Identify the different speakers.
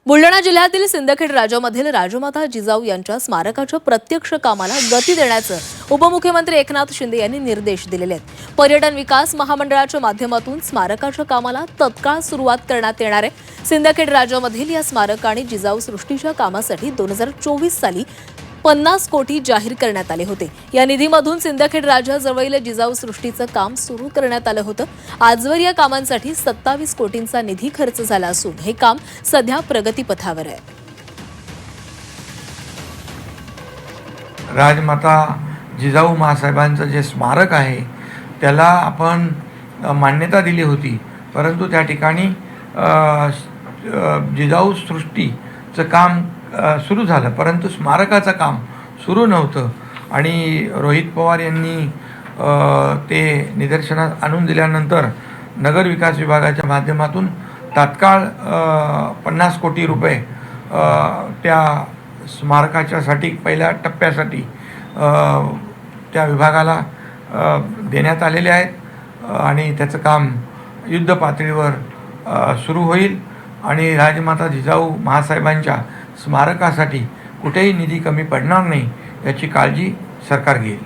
Speaker 1: बुलढाणा जिल्ह्यातील सिंदखेड राजामधील राजमाता जिजाऊ यांच्या स्मारकाच्या प्रत्यक्ष कामाला गती देण्याचं उपमुख्यमंत्री एकनाथ शिंदे यांनी निर्देश दिलेले आहेत। पर्यटन विकास महामंडळाच्या माध्यमातून स्मारकाच्या कामाला तत्काळ सुरुवात करण्यात येणार आहे। सिंदखेड राजामधील या स्मारक आणि जिजाऊ सृष्टीच्या कामासाठी 2024 साली 50 कोटी जाहीर करण्यात आले होते। या निधीमधून सिंदखेड राजा जवळील जिजाऊ सृष्टीचं काम सुरू करण्यात आलं होतं। आजवर या कामांसाठी 27 कोटींचा निधी खर्च झाला असून हे काम सध्या प्रगतीपथावर आहे।
Speaker 2: राजमाता जिजाऊ मासाहेबांचं जे स्मारक आहे त्याला आपण मान्यता दिली होती, परंतु त्या ठिकाणी जिजाऊ सृष्टीचं काम सुरू झालं, परंतु स्मारकाचं काम सुरू नव्हतं। आणि रोहित पवार यांनी ते निदर्शनास आणून दिल्यानंतर नगर विकास विभागाच्या माध्यमातून तात्काळ 50 कोटी रुपये त्या स्मारकाच्यासाठी पहिल्या टप्प्यासाठी त्या विभागाला देण्यात आलेले आहेत आणि त्याचं काम युद्ध पातळीवर सुरू होईल आणि राजमाता जिजाऊ महासाहेबांच्या स्मारकासाठी कुठेही निधी कमी पडणार नाही याची काळजी सरकार घेईल।